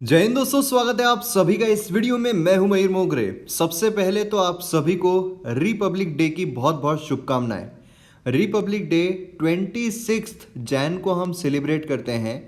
जय हिंद दोस्तों, स्वागत है आप सभी का इस वीडियो में। मैं हूं मयूर मोगरे। सबसे पहले तो आप सभी को रिपब्लिक डे की बहुत बहुत शुभकामनाएं। रिपब्लिक डे 26 जैन को हम सेलिब्रेट करते हैं।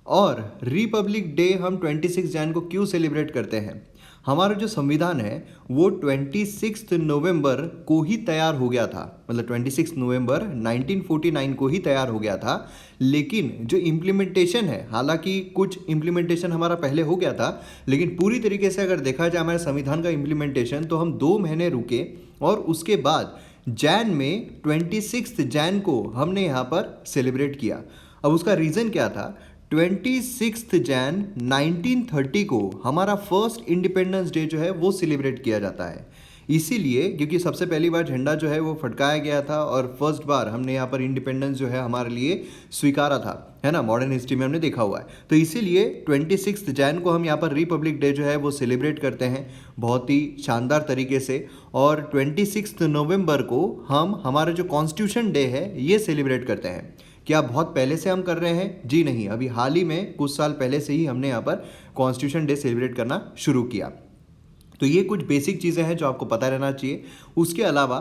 और रिपब्लिक डे हम 26 जैन को क्यों सेलिब्रेट करते हैं? हमारा जो संविधान है वो 26 नवंबर को ही तैयार हो गया था, मतलब 26 नवंबर 1949 को ही तैयार हो गया था। लेकिन जो इम्प्लीमेंटेशन है, हालांकि कुछ इम्प्लीमेंटेशन हमारा पहले हो गया था, लेकिन पूरी तरीके से अगर देखा जाए हमारे संविधान का इम्प्लीमेंटेशन, तो हम 2 महीने रुके और उसके बाद जैन में 26 जैन को हमने यहाँ पर सेलिब्रेट किया। अब उसका रीज़न क्या था? 26 जैन 1930 को हमारा फर्स्ट इंडिपेंडेंस डे जो है वो सेलिब्रेट किया जाता है। इसीलिए क्योंकि सबसे पहली बार झंडा जो है वो फटकाया गया था और फर्स्ट बार हमने यहाँ पर इंडिपेंडेंस जो है हमारे लिए स्वीकारा था, है ना, मॉडर्न हिस्ट्री में हमने देखा हुआ है। तो इसीलिए 26 जैन को हम यहाँ पर रिपब्लिक डे जो है वो सेलिब्रेट करते हैं बहुत ही शानदार तरीके से। और 26 नवंबर को हम हमारा जो कॉन्स्टिट्यूशन डे है ये सेलिब्रेट करते हैं। क्या बहुत पहले से हम कर रहे हैं? जी नहीं, अभी हाल ही में कुछ साल पहले से ही हमने यहाँ पर कॉन्स्टिट्यूशन डे सेलिब्रेट करना शुरू किया। तो ये कुछ बेसिक चीज़ें हैं जो आपको पता रहना चाहिए। उसके अलावा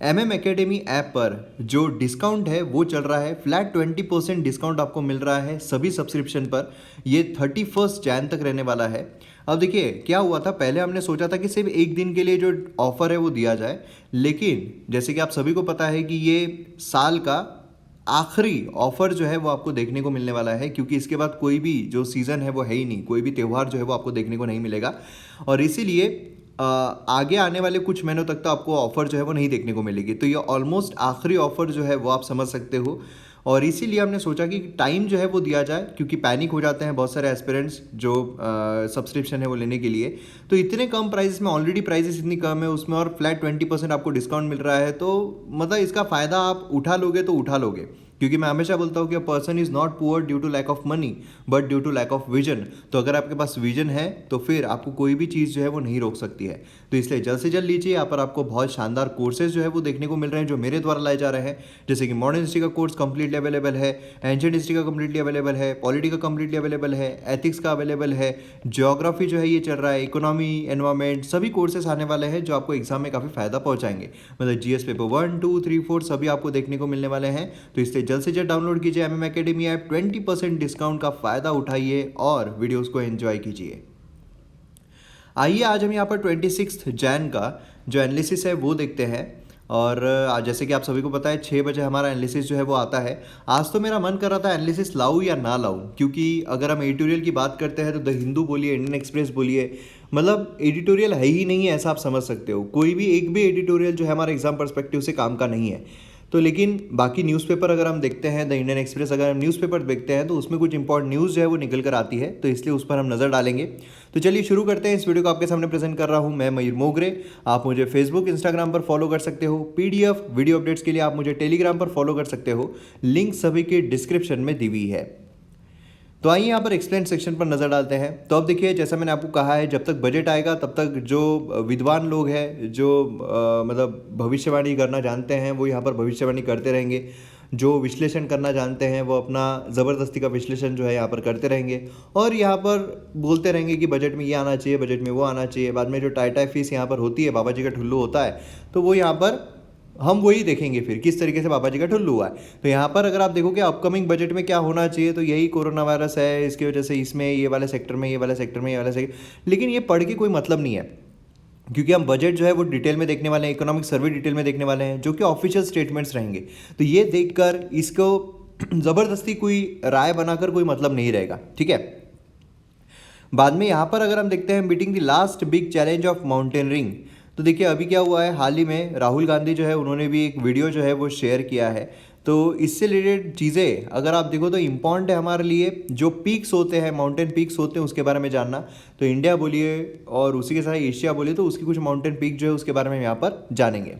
MM एकेडमी ऐप पर जो डिस्काउंट है वो चल रहा है, फ्लैट 20% डिस्काउंट आपको मिल रहा है सभी सब्सक्रिप्शन पर। ये 31 जैन तक रहने वाला है। अब देखिए क्या हुआ था, पहले हमने सोचा था कि सिर्फ एक दिन के लिए जो ऑफ़र है वो दिया जाए, लेकिन जैसे कि आप सभी को पता है कि ये साल का आखिरी ऑफर जो है वो आपको देखने को मिलने वाला है, क्योंकि इसके बाद कोई भी जो सीज़न है वो है ही नहीं, कोई भी त्यौहार जो है वो आपको देखने को नहीं मिलेगा। और इसीलिए आगे आने वाले कुछ महीनों तक तो आपको ऑफ़र जो है वो नहीं देखने को मिलेगी। तो ये ऑलमोस्ट आखिरी ऑफ़र जो है वो आप समझ सकते हो। और इसीलिए हमने सोचा कि टाइम जो है वो दिया जाए, क्योंकि पैनिक हो जाते हैं बहुत सारे एस्पिरेंट्स जो सब्सक्रिप्शन है वो लेने के लिए। तो इतने कम प्राइस में, ऑलरेडी प्राइसेस इतनी कम है उसमें, और फ्लैट 20% आपको डिस्काउंट मिल रहा है, तो मतलब इसका फ़ायदा आप उठा लोगे तो उठा लोगे। क्योंकि मैं हमेशा बोलता हूँ कि a person is not poor due to lack of money but due to lack of vision. तो अगर आपके पास विजन है तो फिर आपको कोई भी चीज़ जो है वो नहीं रोक सकती है। तो इसलिए जल्द से जल्द लीजिए। यहाँ पर आपको बहुत शानदार कोर्सेज जो है वो देखने को मिल रहे हैं जो मेरे द्वारा लाए जा रहे हैं। जैसे कि मॉडर्न हिस्ट्री का कोर्स कंप्लीटली अवेलेबल है, एंशिएंट हिस्ट्री का कंप्लीटली अवेलेबल है, पॉलिटी का कंप्लीटली अवेलेबल है, एथिक्स का अवेलेबल है, ज्योग्राफी जो है ये चल रहा है, इकोनॉमी, एनवायरमेंट, सभी कोर्सेज आने वाले हैं जो आपको एग्जाम में काफ़ी फायदा पहुंचाएंगे। मतलब GS पेपर 1, 2, 3, 4 सभी आपको देखने को मिलने वाले हैं। तो इसलिए जल्द से जल्द डाउनलोड कीजिए MM एकेडमी ऐप, 20% डिस्काउंट का फायदा उठाइए और वीडियोस को एंजॉय कीजिए। आइए आज हम यहाँ पर 26 जैन का जो एनालिसिस है वो देखते हैं। और आज जैसे कि आप सभी को पता है 6 बजे हमारा एनालिसिस जो है वो आता है। आज तो मेरा मन कर रहा था एनालिसिस लाऊं या ना लाऊं, क्योंकि अगर हम एडिटोरियल की बात करते हैं तो द हिंदू बोलिए, इंडियन एक्सप्रेस बोलिए, मतलब एडिटोरियल है ही नहीं है ऐसा आप समझ सकते हो। कोई भी एक भी एडिटोरियल जो है हमारे एग्जाम पर्सपेक्टिव से काम का नहीं है। तो लेकिन बाकी न्यूज़पेपर अगर हम देखते हैं, द इंडियन एक्सप्रेस अगर हम न्यूज़पेपर देखते हैं तो उसमें कुछ इंपॉर्टेंट न्यूज़ जो है वो निकल कर आती है, तो इसलिए उस पर हम नज़र डालेंगे। तो चलिए शुरू करते हैं। इस वीडियो को आपके सामने प्रेजेंट कर रहा हूं मैं मयूर मोगरे। आप मुझे फेसबुक, इंस्टाग्राम पर फॉलो कर सकते हो। PDF वीडियो अपडेट्स के लिए आप मुझे टेलीग्राम पर फॉलो कर सकते हो, लिंक सभी के डिस्क्रिप्शन में दी हुई है। तो आइए यहाँ पर एक्सप्लेन सेक्शन पर नज़र डालते हैं। तो अब देखिए, जैसा मैंने आपको कहा है, जब तक बजट आएगा तब तक जो विद्वान लोग हैं, जो मतलब भविष्यवाणी करना जानते हैं, वो यहाँ पर भविष्यवाणी करते रहेंगे। जो विश्लेषण करना जानते हैं वो अपना ज़बरदस्ती का विश्लेषण जो है यहाँ पर करते रहेंगे और यहाँ पर बोलते रहेंगे कि बजट में ये आना चाहिए, बजट में वो आना चाहिए। बाद में जो टाई फीस यहाँ पर होती है, बाबा जी का ठुल्लू होता है, तो वो यहाँ पर हम वही देखेंगे फिर किस तरीके से बाबा जी का ठुल्लू हुआ है। तो यहाँ पर अगर आप देखोगे अपकमिंग बजट में क्या होना चाहिए, तो यही कोरोना वायरस है, इसकी वजह से इसमें ये वाले सेक्टर में, ये वाले सेक्टर में, ये वाले सेक्टर। लेकिन ये पढ़ के कोई मतलब नहीं है, क्योंकि हम बजट जो है वो डिटेल में देखने वाले हैं, इकोनॉमिक सर्वे डिटेल में देखने वाले हैं, जो कि ऑफिशियल स्टेटमेंट्स रहेंगे। तो ये देखकर इसको ज़बरदस्ती कोई राय बनाकर कोई मतलब नहीं रहेगा, ठीक है। बाद में यहाँ पर अगर हम देखते हैं meeting the last big challenge of mountaineering, तो देखिए अभी क्या हुआ है, हाल ही में राहुल गांधी जो है उन्होंने भी एक वीडियो जो है वो शेयर किया है। तो इससे रिलेटेड चीज़ें अगर आप देखो तो इम्पॉर्टेंट है हमारे लिए। जो पीक्स होते हैं, माउंटेन पीक्स होते हैं, उसके बारे में जानना। तो इंडिया बोलिए और उसी के साथ एशिया बोलिए, तो उसकी कुछ माउंटेन पीक जो है उसके बारे में यहाँ पर जानेंगे।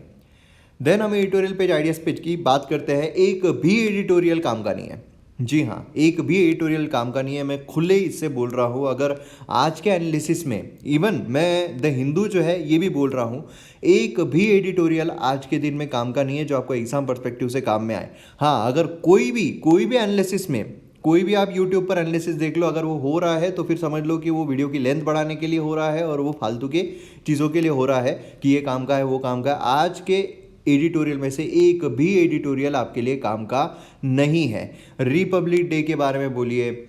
देन हम एडिटोरियल पेज, आइडियाज पेज की बात करते हैं। एक भी एडिटोरियल काम का नहीं है, जी हाँ, एक भी एडिटोरियल काम का नहीं है। मैं खुले इससे बोल रहा हूँ। अगर आज के एनालिसिस में इवन मैं द हिंदू जो है ये भी बोल रहा हूँ, एक भी एडिटोरियल आज के दिन में काम का नहीं है जो आपको एग्जाम पर्सपेक्टिव से काम में आए। हाँ, अगर कोई भी एनालिसिस में कोई भी आप यूट्यूब पर एनालिसिस देख लो, अगर वो हो रहा है तो फिर समझ लो कि वो वीडियो की लेंथ बढ़ाने के लिए हो रहा है और वो फालतू के चीज़ों के लिए हो रहा है कि ये काम का है वो काम का है। आज के एडिटोरियल में से एक भी एडिटोरियल आपके लिए काम का नहीं है। रिपब्लिक डे के बारे में बोलिए,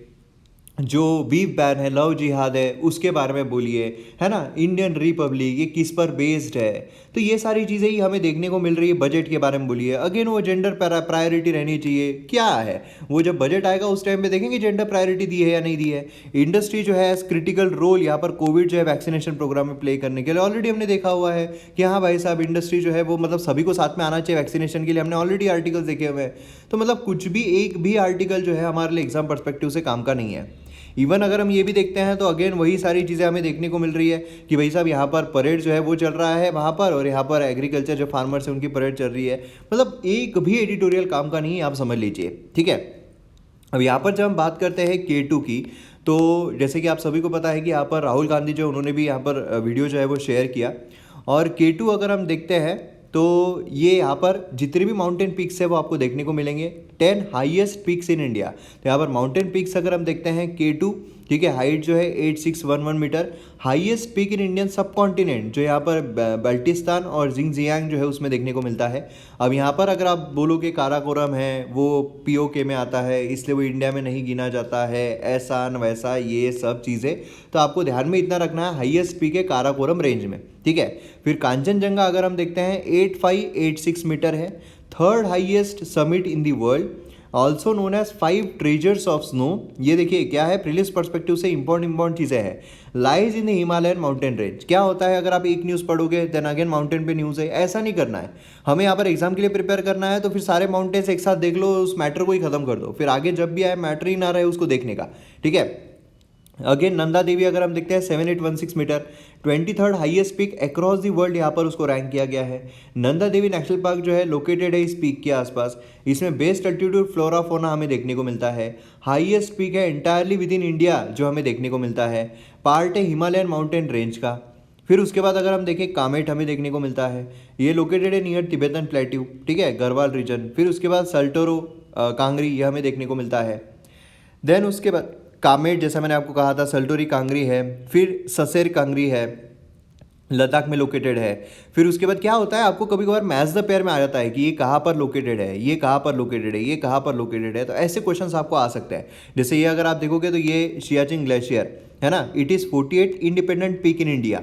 जो बीफ बैन है, लव जिहाद है, उसके बारे में बोलिए, है ना, इंडियन रिपब्लिक ये किस पर बेस्ड है, तो ये सारी चीज़ें ही हमें देखने को मिल रही है। बजट के बारे में बोलिए, अगेन वो जेंडर प्रायोरिटी रहनी चाहिए, क्या है वो जब बजट आएगा उस टाइम पे देखेंगे जेंडर प्रायोरिटी दी है या नहीं दी है। इंडस्ट्री जो है क्रिटिकल रोल यहाँ पर कोविड जो है वैक्सीनेशन प्रोग्राम में प्ले करने के लिए ऑलरेडी हमने देखा हुआ है कि हाँ भाई साहब, इंडस्ट्री जो है वो मतलब सभी को साथ में आना चाहिए वैक्सीनेशन के लिए, हमने ऑलरेडी आर्टिकल्स देखे हुए हैं। तो मतलब कुछ भी एक भी आर्टिकल जो है हमारे लिए एग्जाम पर्सपेक्टिव से काम का नहीं है। इवन अगर हम ये भी देखते हैं तो अगेन वही सारी चीज़ें हमें देखने को मिल रही है कि भाई साहब यहाँ पर परेड जो है वो चल रहा है वहाँ पर, और यहाँ पर एग्रीकल्चर जो फार्मर्स है उनकी परेड चल रही है। मतलब एक भी एडिटोरियल काम का नहीं है, आप समझ लीजिए, ठीक है। अब यहाँ पर जब हम बात करते हैं K2 की, तो जैसे कि आप सभी को पता है कि यहाँ पर राहुल गांधी जो उन्होंने भी यहाँ पर वीडियो जो है वो शेयर किया, और K2 अगर हम देखते हैं तो ये यहाँ पर जितने भी माउंटेन पिक्स है वो आपको देखने को मिलेंगे, 10 हाईएस्ट पिक्स इन इंडिया। तो यहाँ पर माउंटेन पिक्स अगर हम देखते हैं K2, ठीक है, हाइट जो है 8611 metre, highest peak in Indian subcontinent जो यहाँ पर बल्टिस्तान और जिंगजियांग जो है उसमें देखने को मिलता है। अब यहाँ पर अगर आप बोलोगे काराकोरम है वो POK में आता है इसलिए वो इंडिया में नहीं गिना जाता है, ऐसा न वैसा ये सब चीज़ें, तो आपको ध्यान में इतना रखना है हाईएस्ट पीक है काराकोरम रेंज में, ठीक है। फिर कांचनजंगा अगर हम देखते हैं 8586 मीटर है, third highest summit in the world, also known as 5 treasures of snow. ये देखिए क्या है, प्रीलियस पर्सपेक्टिव से इंपॉर्टेंट चीज़ें हैं। Lies in the Himalayan mountain range, क्या होता है अगर आप एक न्यूज़ पढ़ोगे देन अगेन माउंटेन पे न्यूज़ है, ऐसा नहीं करना है। हमें यहाँ पर एग्जाम के लिए प्रिपेयर करना है तो फिर सारे माउंटेन्स एक साथ देख लो, उस मैटर को ही खत्म कर दो, फिर आगे जब भी आए मैटर ही ना रहे उसको देखने का, ठीक है। अगेन नंदा देवी अगर हम देखते हैं 7816 metre, 23rd highest peak across the world यहाँ पर उसको रैंक किया गया है। नंदा देवी नेशनल पार्क जो है लोकेटेड है इस पीक के आसपास, इसमें बेस्ट अल्टीट्यूड फ्लोरा फोना हमें देखने को मिलता है। हाईएस्ट पीक है इंटायरली विद इन इंडिया जो हमें देखने को मिलता है, पार्ट है हिमालयन माउंटेन रेंज का। फिर उसके बाद अगर हम देखें कामेट हमें देखने को मिलता है, ये लोकेटेड है नियर तिब्बतन प्लेट्यू, ठीक है, गढ़वाल रीजन। फिर उसके बाद सल्टोरो कांगरी ये हमें देखने को मिलता है। देन उसके बाद कामेट जैसा मैंने आपको कहा था, सल्टोरी कांगरी है, फिर ससेर कांगरी है, लद्दाख में लोकेटेड है। फिर उसके बाद क्या होता है, आपको कभी कभार मैच द पेयर में आ जाता है कि ये कहाँ पर लोकेटेड है, ये कहाँ पर लोकेटेड है, ये कहाँ पर लोकेटेड है, तो ऐसे क्वेश्चंस आपको आ सकते हैं। जैसे ये अगर आप देखोगे तो ये सियाचिन ग्लेशियर है ना, it is 48 independent peak in India,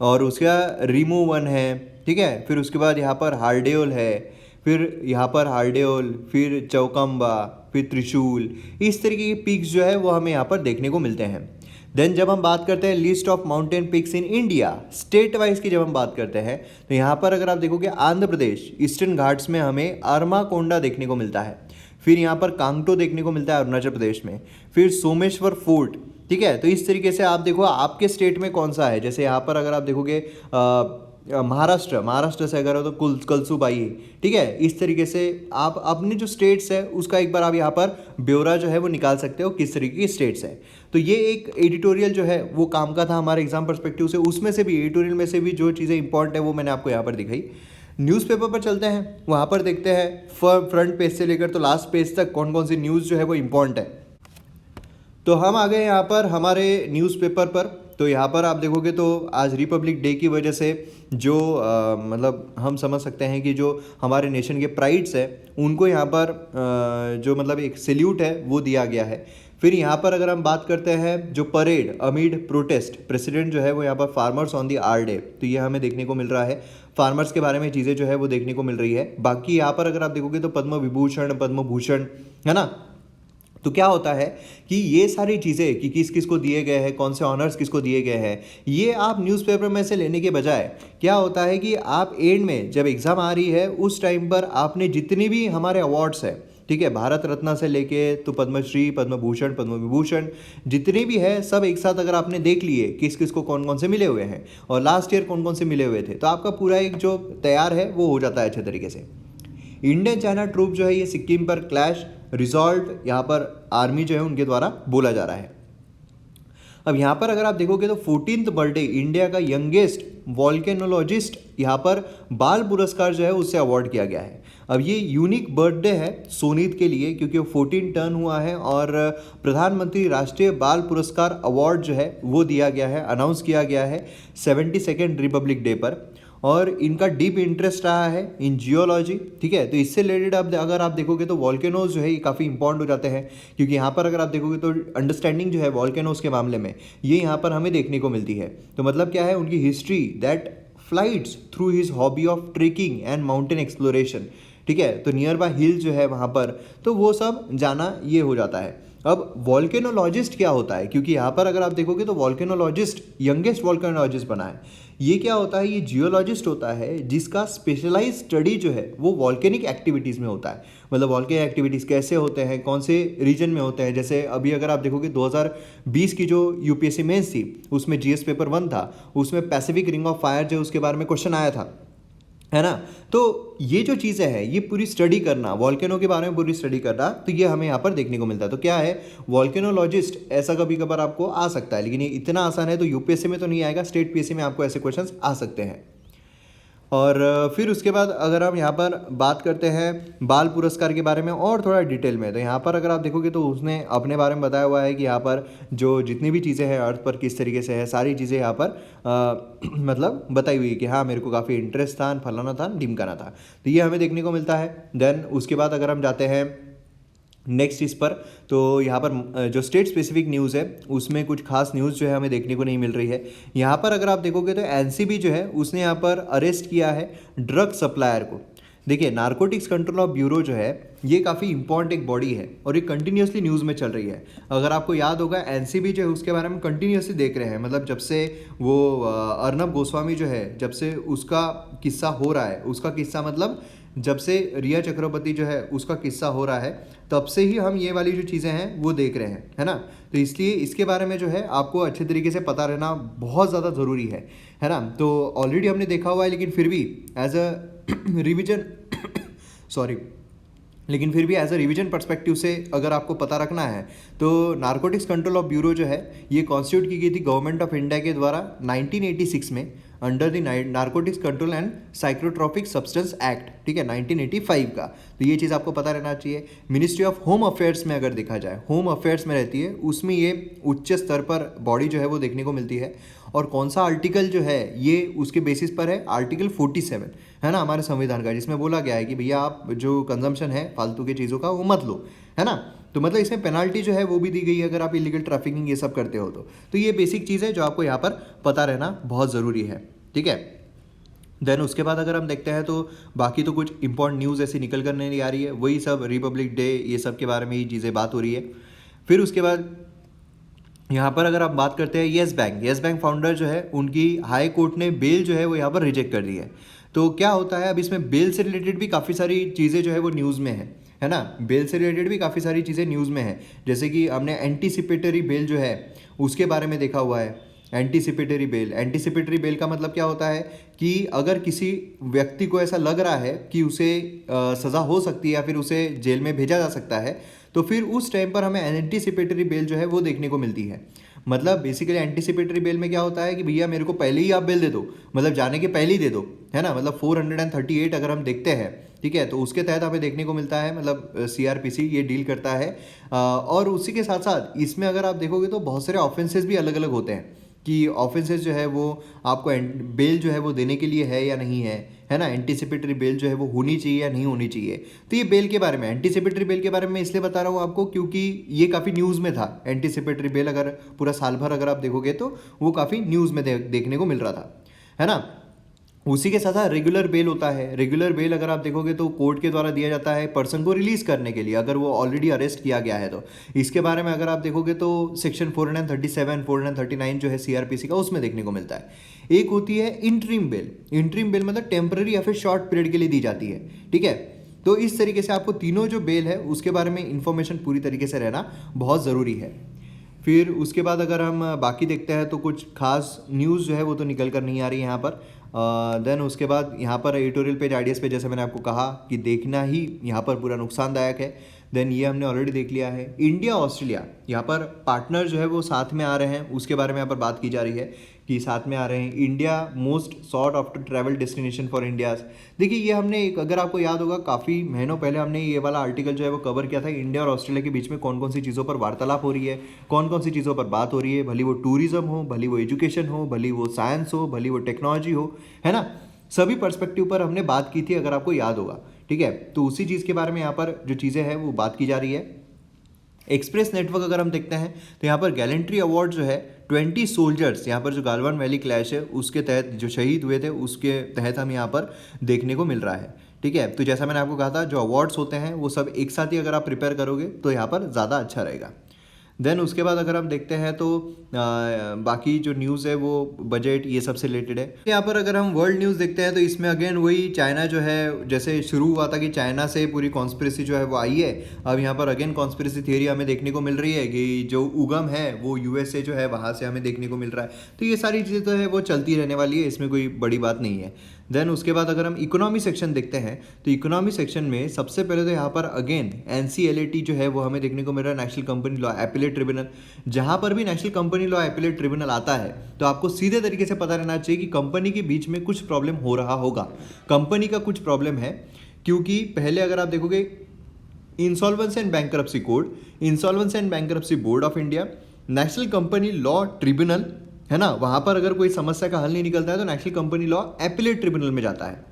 और उसका रिमू वन है, ठीक है। फिर उसके बाद यहाँ पर हार्डेओल है, फिर यहाँ पर हार्डेओल, फिर चौकम्बा, फिर त्रिशूल, इस तरीके के पिक्स जो है वो हमें यहाँ पर देखने को मिलते हैं। देन जब हम बात करते हैं list of mountain peaks in India state wise की जब हम बात करते हैं तो यहाँ पर अगर आप देखोगे आंध्र प्रदेश ईस्टर्न घाट्स में हमें अरमाकोंडा देखने को मिलता है। फिर यहाँ पर कांगटो देखने को मिलता है अरुणाचल प्रदेश में, फिर सोमेश्वर फोर्ट, ठीक है। तो इस तरीके से आप देखो आपके स्टेट में कौन सा है। जैसे यहाँ पर अगर आप देखोगे महाराष्ट्र से अगर हो तो कलसूबाई, ठीक है। इस तरीके से आप अपने जो स्टेट्स है उसका एक बार आप यहाँ पर ब्यौरा जो है वो निकाल सकते हो किस तरीके की स्टेट्स है। तो ये एक एडिटोरियल जो है वो काम का था हमारे एग्जाम पर्सपेक्टिव से, उसमें से भी एडिटोरियल में से भी जो चीज़ें इंपॉर्टेंट है वो मैंने आपको यहाँ पर दिखाई। न्यूज़पेपर पर चलते हैं, वहाँ पर देखते हैं फ्रंट पेज से लेकर तो लास्ट पेज तक कौन कौन सी न्यूज़ जो है वो इम्पॉर्टेंट है। तो हम आ गए यहाँ पर हमारे न्यूज़पेपर पर। तो यहाँ पर आप देखोगे तो आज रिपब्लिक डे की वजह से जो मतलब हम समझ सकते हैं कि जो हमारे नेशन के प्राइड्स है उनको यहाँ पर जो मतलब एक सैल्यूट है वो दिया गया है। फिर यहाँ पर अगर हम बात करते हैं जो परेड अमिड प्रोटेस्ट, प्रेसिडेंट जो है वो यहाँ पर farmers on the R day, तो ये हमें देखने को मिल रहा है। फार्मर्स के बारे में चीज़ें जो है वो देखने को मिल रही है। बाकी यहाँ पर अगर आप देखोगे तो पद्म विभूषण, पद्म भूषण, है ना। तो क्या होता है कि ये सारी चीज़ें कि किस किस को दिए गए हैं, कौन से ऑनर्स किसको दिए गए हैं, ये आप न्यूज़पेपर में से लेने के बजाय क्या होता है कि आप एंड में जब एग्ज़ाम आ रही है उस टाइम पर आपने जितनी भी हमारे अवार्ड्स हैं, ठीक है, भारत रत्न से लेके तो पद्मश्री, पद्म भूषण, पद्म विभूषण जितने भी है सब एक साथ अगर आपने देख लिए किस किस को कौन कौन से मिले हुए हैं और लास्ट ईयर कौन कौन से मिले हुए थे, तो आपका पूरा एक जो तैयार है वो हो जाता है अच्छे तरीके से। इंडियन चाइना ट्रूप जो है ये सिक्किम पर क्लैश रिजॉल्व यहाँ पर आर्मी जो है उनके द्वारा बोला जा रहा है। अब यहाँ पर अगर आप देखोगे तो 14th बर्थडे इंडिया का यंगेस्ट वॉल्केनोलॉजिस्ट यहाँ पर बाल पुरस्कार जो है उससे अवार्ड किया गया है। अब ये यूनिक बर्थडे है सोनीत के लिए क्योंकि वो 14 टर्न हुआ है और प्रधानमंत्री राष्ट्रीय बाल पुरस्कार अवार्ड जो है वो दिया गया है, अनाउंस किया गया है 72nd रिपब्लिक डे पर। और इनका डीप इंटरेस्ट रहा है इन जियोलॉजी, ठीक है। तो इससे रिलेटेड आप अगर आप देखोगे तो वॉल्केनोज जो है ये काफ़ी इंपॉर्टेंट हो जाते हैं क्योंकि यहाँ पर अगर आप देखोगे तो अंडरस्टैंडिंग जो है वॉल्केनोज के मामले में ये यहाँ पर हमें देखने को मिलती है। तो मतलब क्या है, उनकी history that flights through his hobby of trekking and mountain exploration, ठीक है। तो नियर बाय हिल जो है वहाँ पर, तो वो सब जाना ये हो जाता है। अब वॉल्केनोलॉजिस्ट क्या होता है, क्योंकि यहाँ पर अगर आप देखोगे तो वॉल्केनोलॉजिस्ट यंगेस्ट वॉल्केनोलॉजिस्ट बना है। ये क्या होता है, ये जियोलॉजिस्ट होता है जिसका स्पेशलाइज स्टडी जो है वो वॉल्केनिक एक्टिविटीज़ में होता है। मतलब वॉल्केनिक एक्टिविटीज़ कैसे होते हैं, कौन से रीजन में होते हैं। जैसे अभी अगर आप देखोगे 2020 की जो यूपीएससी मेंस थी उसमें जीएस पेपर 1 था, उसमें पैसिफिक रिंग ऑफ फायर जो उसके बारे में क्वेश्चन आया था, है ना। तो ये जो चीज़ें हैं ये पूरी स्टडी करना, वॉल्केनो के बारे में पूरी स्टडी करना, तो ये हमें यहाँ पर देखने को मिलता है। तो क्या है, वॉल्केनोलॉजिस्ट ऐसा कभी कभार आपको आ सकता है, लेकिन ये इतना आसान है तो यूपीएससी में तो नहीं आएगा, स्टेट पीएससी में आपको ऐसे क्वेश्चंस आ सकते हैं। और फिर उसके बाद अगर हम यहाँ पर बात करते हैं बाल पुरस्कार के बारे में और थोड़ा डिटेल में, तो यहाँ पर अगर आप देखोगे तो उसने अपने बारे में बताया हुआ है कि यहाँ पर जो जितनी भी चीज़ें हैं अर्थ पर किस तरीके से है, सारी चीज़ें यहाँ पर मतलब बताई हुई है कि हाँ मेरे को काफ़ी इंटरेस्ट था, फलाना था, ढिमकाना था। तो ये हमें देखने को मिलता है। देन उसके बाद अगर हम जाते हैं नेक्स्ट इस पर, तो यहाँ पर जो स्टेट स्पेसिफिक न्यूज़ है उसमें कुछ खास न्यूज़ जो है हमें देखने को नहीं मिल रही है। यहाँ पर अगर आप देखोगे तो एनसीबी जो है उसने यहाँ पर अरेस्ट किया है ड्रग सप्लायर को। देखिए, नारकोटिक्स कंट्रोल ऑफ ब्यूरो जो है ये काफ़ी इंपॉर्टेंट एक बॉडी है और ये कंटिन्यूसली न्यूज़ में चल रही है। अगर आपको याद होगा एनसीबी जो है उसके बारे में कंटिन्यूसली देख रहे हैं, मतलब जब से वो अर्नब गोस्वामी जो है जब से उसका किस्सा हो रहा है, उसका किस्सा मतलब जब से रिया चक्रवर्ती जो है उसका किस्सा हो रहा है तब से ही हम ये वाली जो चीज़ें हैं वो देख रहे हैं, है ना। तो इसलिए इसके बारे में जो है आपको अच्छे तरीके से पता रहना बहुत ज़्यादा ज़रूरी है ना। तो ऑलरेडी हमने देखा हुआ है लेकिन फिर भी एज अ रिविजन सॉरी लेकिन फिर भी एज अ रिवीजन पर्सपेक्टिव से अगर आपको पता रखना है तो नारकोटिक्स कंट्रोल ऑफ ब्यूरो जो है ये कॉन्स्टिट्यूट की गई थी गवर्नमेंट ऑफ इंडिया के द्वारा 1986 में under the narcotics control and psychotropic substance act, ठीक है, 1985 का। तो ये चीज़ आपको पता रहना चाहिए। मिनिस्ट्री ऑफ होम अफेयर्स में अगर देखा जाए, होम अफेयर्स में रहती है, उसमें ये उच्च स्तर पर बॉडी जो है वो देखने को मिलती है। और कौन सा आर्टिकल जो है ये उसके बेसिस पर है, आर्टिकल 47 है ना हमारे संविधान का, जिसमें बोला गया है कि भैया आप जो कंजम्पशन है फालतू की चीज़ों का वो मत लो, है ना। तो मतलब इसमें पेनाल्टी जो है वो भी दी गई है अगर आप इलीगल ट्रैफिकिंग ये सब करते हो तो ये बेसिक चीज़ है जो आपको यहाँ पर पता रहना बहुत ज़रूरी है, ठीक है। देन उसके बाद अगर हम देखते हैं तो बाकी तो कुछ इंपॉर्टेंट न्यूज़ ऐसी निकल कर नहीं आ रही है, वही सब रिपब्लिक डे ये सब के बारे में ही चीज़ें बात हो रही है। फिर उसके बाद यहाँ पर अगर आप बात करते हैं येस बैंक फाउंडर जो है उनकी हाई कोर्ट ने बेल जो है वो यहाँ पर रिजेक्ट कर दी है। तो क्या होता है, अब इसमें बेल से रिलेटेड भी काफ़ी सारी चीज़ें जो है वो न्यूज़ में है ना। बेल से रिलेटेड भी काफ़ी सारी चीज़ें न्यूज़ में है, जैसे कि हमने एंटीसिपेटरी बेल जो है उसके बारे में देखा हुआ है। एंटीसिपेटरी बेल का मतलब क्या होता है कि अगर किसी व्यक्ति को ऐसा लग रहा है कि उसे सज़ा हो सकती है या फिर उसे जेल में भेजा जा सकता है, तो फिर उस टाइम पर हमें एंटीसिपेटरी बेल जो है वो देखने को मिलती है। मतलब बेसिकली एंटीसिपेटरी बेल में क्या होता है कि भैया मेरे को पहले ही आप बेल दे दो, मतलब जाने के पहले ही दे दो, है ना। मतलब 438 अगर हम देखते हैं, ठीक है, तो उसके तहत हमें देखने को मिलता है, मतलब सीआरपीसी ये डील करता है। और उसी के साथ साथ इसमें अगर आप देखोगे तो बहुत सारे ऑफेंसेस भी अलग अलग होते हैं कि ऑफेंसेस जो है वो आपको बेल जो है वो देने के लिए है या नहीं है ना। एंटीसिपेटरी बेल जो है वो होनी चाहिए या नहीं होनी चाहिए। तो ये बेल के बारे में, एंटीसिपेटरी बेल के बारे में इसलिए बता रहा हूँ आपको क्योंकि ये काफ़ी न्यूज़ में था। एंटीसिपेटरी बेल अगर पूरा साल भर अगर आप देखोगे तो वो काफ़ी न्यूज़ में देखने को मिल रहा था, है ना। उसी के साथ साथ रेगुलर बेल होता है। रेगुलर बेल अगर आप देखोगे तो कोर्ट के द्वारा दिया जाता है पर्सन को रिलीज करने के लिए अगर वो ऑलरेडी अरेस्ट किया गया है। तो इसके बारे में अगर आप देखोगे तो सेक्शन 437 439 जो है सीआरपीसी का उसमें देखने को मिलता है। एक होती है इंटरिम बेल। इंटरिम बेल मतलब टेम्पररी या फिर शॉर्ट पीरियड के लिए दी जाती है, ठीक है। तो इस तरीके से आपको तीनों जो बेल है उसके बारे में इंफॉर्मेशन पूरी तरीके से रहना बहुत ज़रूरी है। फिर उसके बाद अगर हम बाकी देखते हैं तो कुछ खास न्यूज़ जो है वो तो निकल कर नहीं आ रही है यहाँ पर। देन उसके बाद यहाँ पर एडिटोरियल पेज आईडीएस पे जैसे मैंने आपको कहा कि देखना ही यहाँ पर पूरा नुकसानदायक है। देन ये हमने ऑलरेडी देख लिया है। इंडिया ऑस्ट्रेलिया, यहाँ पर पार्टनर जो है वो साथ में आ रहे हैं, उसके बारे में यहाँ पर बात की जा रही है कि साथ में आ रहे हैं। India most sought after travel destination for India. देखिए ये हमने एक, अगर आपको याद होगा काफ़ी महीनों पहले हमने ये वाला आर्टिकल जो है वो कवर किया था। इंडिया और ऑस्ट्रेलिया के बीच में कौन कौन सी चीज़ों पर वार्तालाप हो रही है, कौन कौन सी चीज़ों पर बात हो रही है, भली वो टूरिज्म हो, भली वो एजुकेशन हो, भली वो साइंस हो, भली वो टेक्नोलॉजी हो, है ना। सभी पर्सपेक्टिव पर हमने बात की थी, अगर आपको याद होगा, ठीक है। तो उसी चीज़ के बारे में यहाँ पर जो चीज़ें हैं वो बात की जा रही है। एक्सप्रेस नेटवर्क अगर हम देखते हैं तो यहाँ पर गैलेंट्री अवार्ड जो है 20 सोल्जर्स, यहाँ पर जो गालवान वैली क्लैश है उसके तहत जो शहीद हुए थे उसके तहत हम यहाँ पर देखने को मिल रहा है, ठीक है। तो जैसा मैंने आपको कहा था, जो अवार्ड्स होते हैं वो सब एक साथ ही अगर आप प्रिपेयर करोगे तो यहाँ पर ज़्यादा अच्छा रहेगा। देन उसके बाद अगर हम देखते हैं तो बाकी जो न्यूज़ है वो बजट ये सब से रिलेटेड है। यहाँ पर अगर हम वर्ल्ड न्यूज़ देखते हैं तो इसमें अगेन वही चाइना जो है, जैसे शुरू हुआ था कि चाइना से पूरी कॉन्स्पिरेसी जो है वो आई है, अब यहाँ पर अगेन कॉन्स्पिरेसी थियरी हमें देखने को मिल रही है कि जो उगम है वो यूएसए जो है वहाँ से हमें देखने को मिल रहा है। तो ये सारी चीज़ें तो है वो चलती रहने वाली है, इसमें कोई बड़ी बात नहीं है। देन उसके बाद अगर हम इकोनॉमी सेक्शन देखते हैं तो इकोनॉमी सेक्शन में सबसे पहले तो यहाँ पर अगेन NCLAT जो है वो हमें देखने को मिल रहा है, national company law appellate tribunal. जहाँ पर भी national company law appellate tribunal आता है तो आपको सीधे तरीके से पता रहना चाहिए कि कंपनी के बीच में कुछ प्रॉब्लम हो रहा होगा, कंपनी का कुछ प्रॉब्लम है। क्योंकि पहले अगर आप देखोगे insolvency and bankruptcy code, insolvency and bankruptcy board of India, national company law tribunal, है ना, वहाँ पर अगर कोई समस्या का हल नहीं निकलता है तो national company law appellate tribunal में जाता है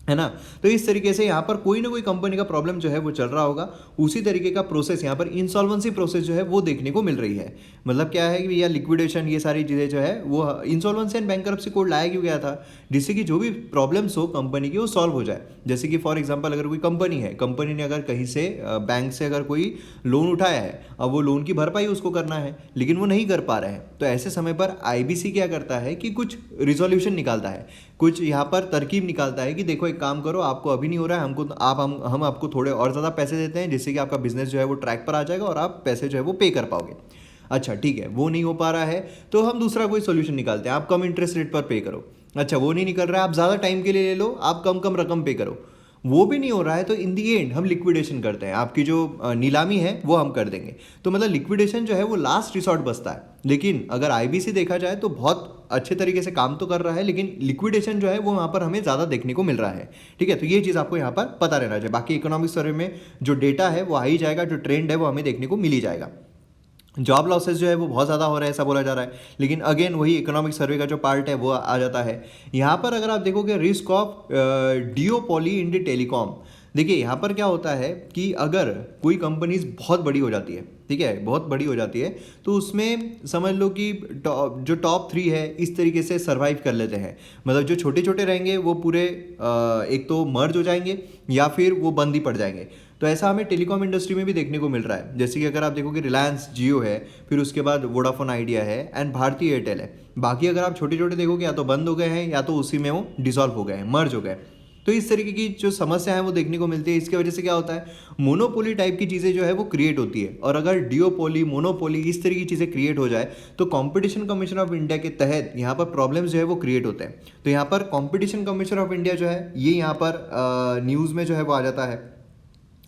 ना। तो इस तरीके से यहाँ पर कोई ना कोई कंपनी का प्रॉब्लम जो है वो चल रहा होगा, उसी तरीके का प्रोसेस यहाँ पर इंसॉल्वेंसी प्रोसेस जो है वो देखने को मिल रही है। मतलब क्या है कि भैया लिक्विडेशन, ये सारी चीज़ें जो है वो इंसॉल्वेंसी एंड बैंकरप्सी कोड लाया क्यों गया था, जिससे कि जो भी प्रॉब्लम्स हो कंपनी की वो सॉल्व हो जाए। जैसे कि फॉर एग्जाम्पल अगर कोई कंपनी है, कंपनी ने अगर कहीं से बैंक से अगर कोई लोन उठाया है, अब वो लोन की भरपाई उसको करना है लेकिन वो नहीं कर पा रहे हैं, तो ऐसे समय पर IBC क्या करता है कि कुछ रिजोल्यूशन निकालता है, कुछ यहाँ पर तरकीब निकालता है कि देखो एक काम करो, आपको अभी नहीं हो रहा है, हमको हम आपको थोड़े और ज़्यादा पैसे देते हैं जिससे कि आपका बिजनेस जो है वो ट्रैक पर आ जाएगा और आप पैसे जो है वो पे कर पाओगे। अच्छा ठीक है, वो नहीं हो पा रहा है तो हम दूसरा कोई सोल्यूशन निकालते हैं, आप कम इंटरेस्ट रेट पर पे करो। अच्छा वो नहीं निकल रहा है, आप ज़्यादा टाइम के लिए ले लो, आप कम कम रकम पे करो। वो भी नहीं हो रहा है तो इन दी एंड हम लिक्विडेशन करते हैं, आपकी जो नीलामी है वो हम कर देंगे। तो मतलब लिक्विडेशन जो है वो लास्ट रिसॉर्ट बचता है। लेकिन अगर IBC देखा जाए तो बहुत अच्छे तरीके से काम तो कर रहा है, लेकिन लिक्विडेशन जो है वो वहाँ पर हमें ज़्यादा देखने को मिल रहा है, ठीक है। तो ये चीज़ आपको यहाँ पर पता रहना चाहिए। बाकी इकोनॉमिक सर्वे में जो डेटा है वो आ ही जाएगा, जो ट्रेंड है वो हमें देखने को मिल ही जाएगा। जॉब लॉसेस जो है वो बहुत ज़्यादा हो रहा है ऐसा बोला जा रहा है, लेकिन अगेन वही इकोनॉमिक सर्वे का जो पार्ट है वो आ जाता है। यहाँ पर अगर आप देखोगे risk of डिओपोली in the telecom, देखिए यहाँ पर क्या होता है कि अगर कोई कंपनीज बहुत बड़ी हो जाती है, ठीक है, बहुत बड़ी हो जाती है, तो उसमें समझ लो कि जो टॉप 3 है इस तरीके से सर्वाइव कर लेते हैं। मतलब जो छोटे छोटे रहेंगे वो पूरे एक तो मर्ज हो जाएंगे या फिर वो बंद ही पड़ जाएंगे। तो ऐसा हमें टेलीकॉम इंडस्ट्री में भी देखने को मिल रहा है। जैसे कि अगर आप देखोगे रिलायंस जियो है, फिर उसके बाद वोडाफोन आइडिया है एंड भारती एयरटेल है। बाकी अगर आप छोटे छोटे देखोगे या तो बंद हो गए हैं या तो उसी में वो डिसॉल्व हो गए हैं, मर्ज हो गए। तो इस तरीके की जो समस्या है वो देखने को मिलती है। इसकी वजह से क्या होता है, मोनोपोली टाइप की चीज़ें जो है वो क्रिएट होती है। और अगर डिओपोली, मोनोपोली इस तरह की चीज़ें क्रिएट हो जाए तो कंपटीशन कमीशन ऑफ इंडिया के तहत यहाँ पर प्रॉब्लम्स जो है वो क्रिएट होते हैं। तो यहाँ पर कंपटीशन कमीशन ऑफ इंडिया जो है ये यहाँ पर न्यूज़ में जो है वो आ जाता है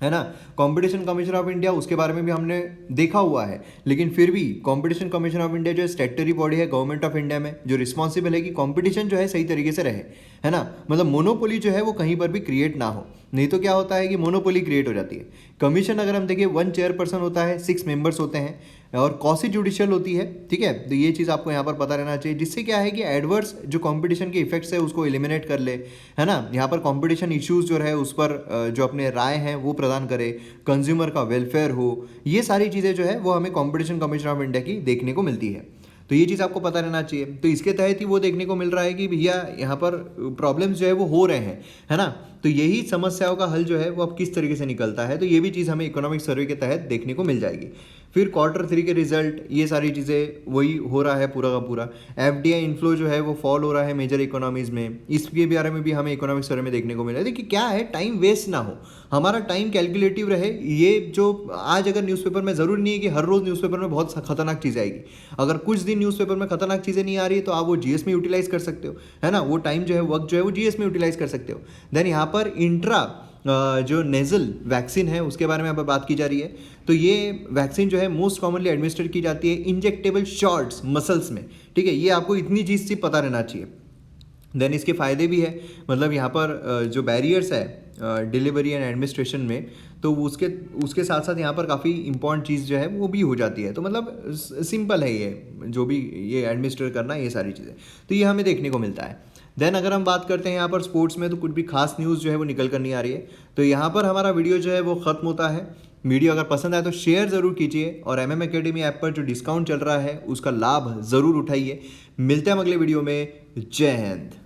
ना। कंपटीशन कमीशन ऑफ इंडिया उसके बारे में भी हमने देखा हुआ है, लेकिन फिर भी कंपटीशन कमीशन ऑफ इंडिया जो स्टैट्यूटरी बॉडी है गवर्नमेंट ऑफ इंडिया में, जो रिस्पॉन्सिबल है कि कंपटीशन जो है सही तरीके से रहे, है ना। मतलब मोनोपोली जो है वो कहीं पर भी क्रिएट ना हो, नहीं तो क्या होता है कि मोनोपोली क्रिएट हो जाती है। कमीशन अगर हम देखें 1 चेयरपर्सन होता है, 6 मेंबर्स होते हैं और कॉसी जुडिशियल होती है, ठीक है। तो ये चीज़ आपको यहाँ पर पता रहना चाहिए, जिससे क्या है कि एडवर्स जो कंपटीशन के इफेक्ट्स है उसको एलिमिनेट कर ले, है ना। यहाँ पर कंपटीशन इश्यूज जो है उस पर जो अपने राय हैं वो प्रदान करे, कंज्यूमर का वेलफेयर हो, ये सारी चीज़ें जो है वो हमें कंपटीशन कमीशन ऑफ इंडिया की देखने को मिलती है। तो ये चीज़ आपको पता रहना चाहिए। तो इसके तहत ही वो देखने को मिल रहा है कि भैया यहाँ पर प्रॉब्लम्स जो है वो हो रहे हैं, है ना। तो यही समस्याओं का हल जो है वो अब किस तरीके से निकलता है, तो ये भी चीज़ हमें इकोनॉमिक सर्वे के तहत देखने को मिल जाएगी। फिर Q3 के रिजल्ट, ये सारी चीज़ें वही हो रहा है पूरा का पूरा। FDI इनफ्लो जो है वो फॉल हो रहा है मेजर इकोनॉमीज़ में, इसके बारे में भी हमें इकोनॉमिक सर्वे में देखने को मिला है। देखिए क्या है, टाइम वेस्ट ना हो, हमारा टाइम कैलकुलेटिव रहे। ये जो आज अगर न्यूज़पेपर में, ज़रूरी नहीं है कि हर रोज़ न्यूज़पेपर में बहुत खतरनाक चीज़ आएगी। अगर कुछ दिन न्यूज़पेपर में खतरनाक चीज़ें नहीं आ रही है तो आप वो GS में यूटिलाइज कर सकते हो, है ना। वो टाइम जो है, वक्त जो है वो GS में यूटिलाइज कर सकते हो। देन यहाँ पर इंट्रा जो नेज़ल वैक्सीन है उसके बारे में यहाँ पर बात की जा रही है। तो ये वैक्सीन जो है मोस्ट कॉमनली एडमिनिस्टर की जाती है इंजेक्टेबल शॉट्स मसल्स में, ठीक है। ये आपको इतनी चीज़ सी पता रहना चाहिए। देन इसके फ़ायदे भी है, मतलब यहाँ पर जो बैरियर्स है डिलीवरी एंड एडमिनिस्ट्रेशन में, तो उसके साथ साथ यहाँ पर काफ़ी इंपॉर्टेंट चीज़ जो है वो भी हो जाती है। तो मतलब सिंपल है ये, जो भी ये एडमिनिस्टर करना, ये सारी चीज़ें, तो ये हमें देखने को मिलता है। देन अगर हम बात करते हैं यहाँ पर स्पोर्ट्स में, तो कुछ भी खास न्यूज़ जो है वो निकल कर नहीं आ रही है। तो यहाँ पर हमारा वीडियो जो है वो ख़त्म होता है। वीडियो अगर पसंद आए तो शेयर ज़रूर कीजिए, और MM अकेडमी ऐप पर जो डिस्काउंट चल रहा है उसका लाभ ज़रूर उठाइए। मिलते हैं हम अगले वीडियो में। जय हिंद।